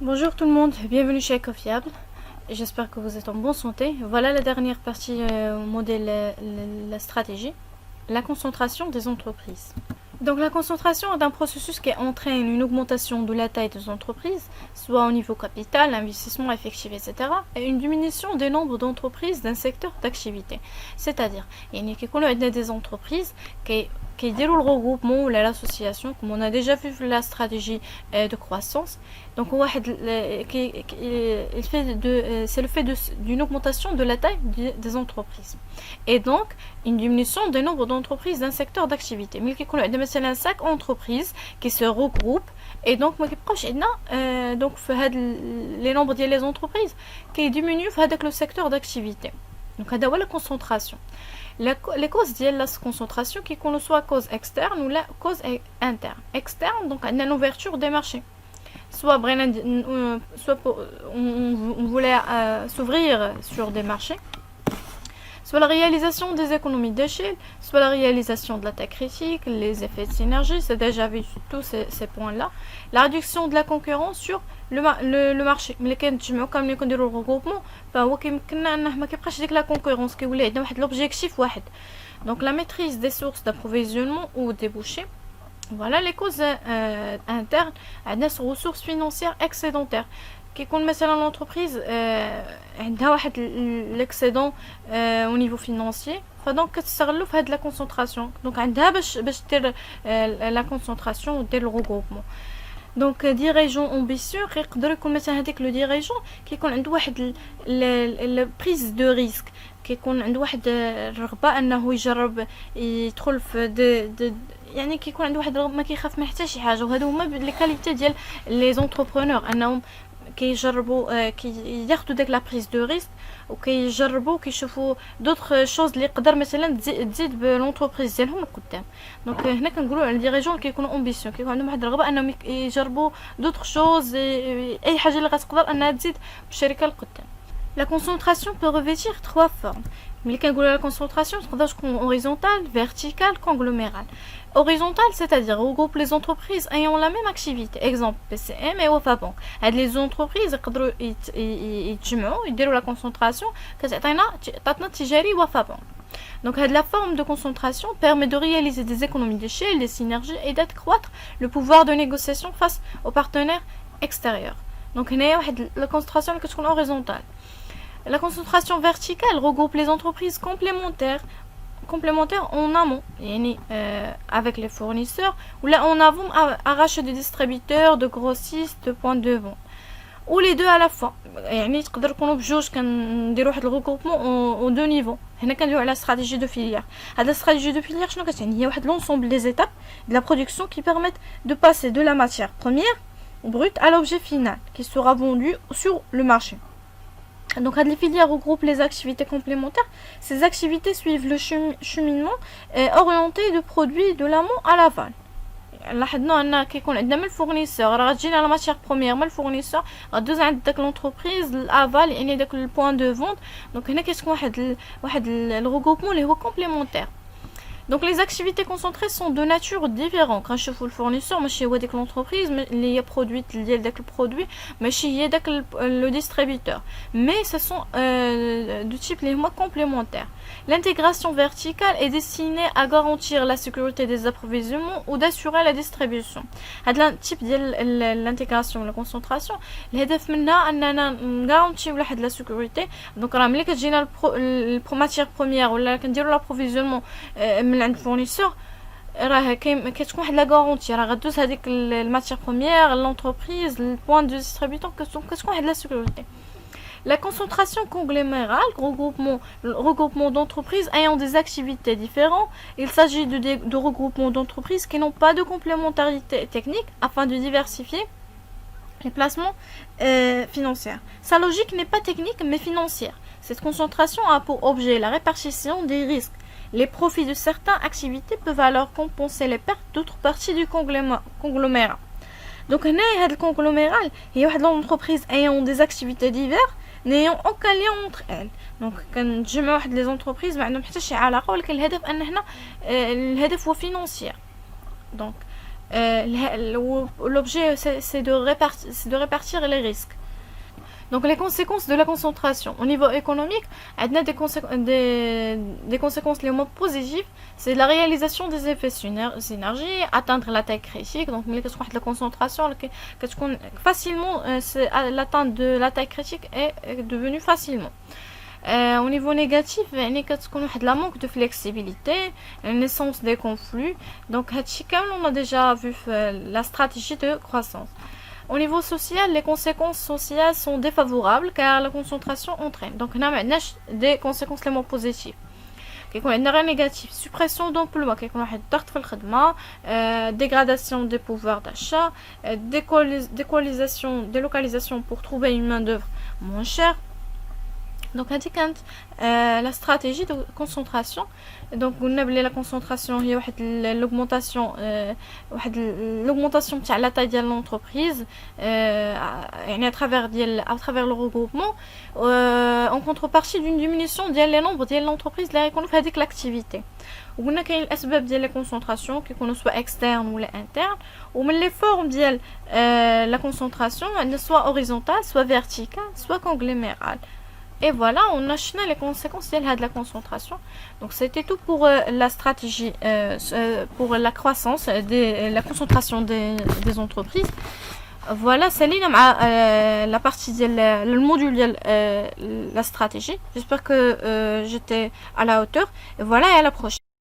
Bonjour tout le monde, bienvenue chez Ecofiable. J'espère que vous êtes en bonne santé. Voilà la dernière partie au modèle la stratégie, la concentration des entreprises. Donc la concentration est un processus qui entraîne une augmentation de la taille des entreprises, soit au niveau capital, investissement effectif, etc. et une diminution du nombre d'entreprises d'un secteur d'activité. C'est-à-dire, il y a des entreprises qui déroulent le regroupement ou l'association, comme on a déjà vu la stratégie de croissance. Donc c'est le fait d'une augmentation de la taille des entreprises. Et donc, une diminution du nombre d'entreprises d'un secteur d'activité. Mais il y a 5 entreprises qui se regroupent et donc donc les nombres des entreprises qui diminuent dans le secteur d'activité. Donc c'est la concentration. Les causes de la concentration qui sont soit cause externe ou la cause interne. Externe, donc on a une ouverture des marchés. Soit on voulait s'ouvrir sur des marchés, soit la réalisation des économies d'échelle, soit la réalisation de la taille critique, les effets de synergie, c'est déjà vu tous ces points-là. La réduction de la concurrence sur le marché. Mais comme les le regroupement, la concurrence qui voulait l'objectif. Donc la maîtrise des sources d'approvisionnement ou débouchés. Voilà les causes internes à des ressources financières excédentaires. كيكون مثلا l'entreprise عندها واحد l'excédent au niveau financier فدونك كتستغلوا في هاد لا كونسونطراسيون دونك عندها باش دير لا كونسونطراسيون ودير لو regroupement. دونك ديريجون امبيسيون يقدر يكون مثلا هذيك لو ديريجون كيكون عنده واحد البريز دو ريسك كيكون عنده واحد الرغبه انه يجرب يدخل في يعني كيكون عنده واحد الرغبه ما كيخاف من حتى شي حاجه وهادو هما لي كاليتي ديال لي زونتربرونور انهم كيجربوا كياخذوا داك لا بريز دو ريسك وكيجربوا كيشوفوا دوطخ شوز اللي يقدر مثلا تزيد بالونتربريز ديالهم لقدام. دونك هنا كنقولوا على لي ريجون كيكونوا امبيسيون كيكون عندهم واحد الرغبه انهم يجربوا دوطخ شوز اي حاجه اللي غتقدر انها تزيد بالشركه لقدام. La concentration peut revêtir 3 formes. Mais la concentration peut être horizontale, verticale, conglomérale. Horizontale, c'est-à-dire regroupe les entreprises ayant la même activité. Exemple, PCM et Wafa Bank. Les entreprises ils la concentration Tijari Wafa Bank. Donc la forme de concentration permet de réaliser des économies d'échelle, des synergies et d'accroître le pouvoir de négociation face aux partenaires extérieurs. Donc la concentration est horizontale. La concentration verticale regroupe les entreprises complémentaires en amont, avec les fournisseurs, ou là en avant arrache des distributeurs, de grossistes, de points de vente, ou les deux à la fois. تقدر يكونوا بجوج كنديروا واحد الغروبمون او دو نيفو. هنا كندويو على استراتيجي دو فيليير. هاد الاستراتيجي دو فيليير شنو كتعني؟ هي واحد l'ensemble des étapes de la production qui permettent de passer de la matière première brute à l'objet final qui sera vendu sur le marché. Donc les filières regroupent les activités complémentaires. Ces activités suivent le cheminement orienté de produits de l'amont à l'aval. لاحظنا ان كيكون عندنا من الفورنيسور راه غتجينا لا ماتيير بروميير من الفورنيسور غدوز عند داك لونتربريز الافال يعني داك البوين دو فونت. دونك هنا كتكون واحد الريغروبمون اللي هو كومبليمونتير. Donc les activités concentrées sont de nature différente. Quand je fais le fournisseur, ماشي هو ديك l'entreprise اللي هي produit ديال داك البرودوي ماشي هي داك le distributeur. Mais ce sont de type اللي هما complémentaires. L'intégration verticale est destinée à garantir la sécurité des approvisionnements ou d'assurer la distribution. هذا التيب ديال الانتيغراسيون ولا كونسونطراسيون الهدف منها اننا نغارونتيو واحد لا سيكوريتي. دونك راه ملي كتجينا الماتيير بروميير ولا كنديروا لابروفيزيونمون من عند الفورنيسور راه كتكون واحد لا غارونتي راه غدوز هذيك الماتيير بروميير لونتربريز البوين دو ديستريبيوتور كتكون واحد لا سيكوريتي. La concentration conglomérale, regroupement d'entreprises ayant des activités différentes. Il s'agit de regroupements d'entreprises qui n'ont pas de complémentarité technique afin de diversifier les placements financiers. Sa logique n'est pas technique mais financière. Cette concentration a pour objet la répartition des risques. Les profits de certaines activités peuvent alors compenser les pertes d'autres parties du conglomérat. Donc, le conglomérat est une entreprise ayant des activités diverses n'ayant aucun lien entre elles. Donc كنجمعوا واحد لي زونتربريز ما عندهم حتى شي علاقه ولكن الهدف ان هنا الهدف هو فينانسيير. دونك L'objet, c'est de répartir les risques. Donc les conséquences de la concentration. Au niveau économique, on a des conséquences les moins positives, c'est la réalisation des effets synergie, atteindre la taille critique. Donc la concentration, facilement, l'atteinte de la taille critique est devenue facilement. Au niveau négatif, la manque de flexibilité, la naissance des conflits. Donc on a déjà vu la stratégie de croissance. Au niveau social, les conséquences sociales sont défavorables car la concentration entraîne. Donc, on a des conséquences les moins positives. كيكون عندنا غير نيجاتيف suppression d'emploi كيكون واحد الضغط في الخدمه dégradation des pouvoirs d'achat délocalisation pour trouver une main d'œuvre moins chère. Donc هذه كانت la stratégie de concentration. Donc قلنا بلي la concentration هي واحد l'augmentation تاع la taille ديال l'entreprise يعني à travers le regroupement en contrepartie d'une diminution ديال les nombres ديال l'entreprise اللي غيكونوا في هذيك l'activité. وقلنا كاين الاسباب ديال la concentration كيكونوا سواء externe ولا interne. ومن les formes ديال la concentration عندنا soit horizontale soit verticale soit conglomérale. Et voilà, on a chiné les conséquences de la concentration. Donc c'était tout pour la stratégie, pour la croissance, la concentration des entreprises. Voilà, c'est la partie le module de la stratégie. J'espère que j'étais à la hauteur. Et voilà, et à la prochaine.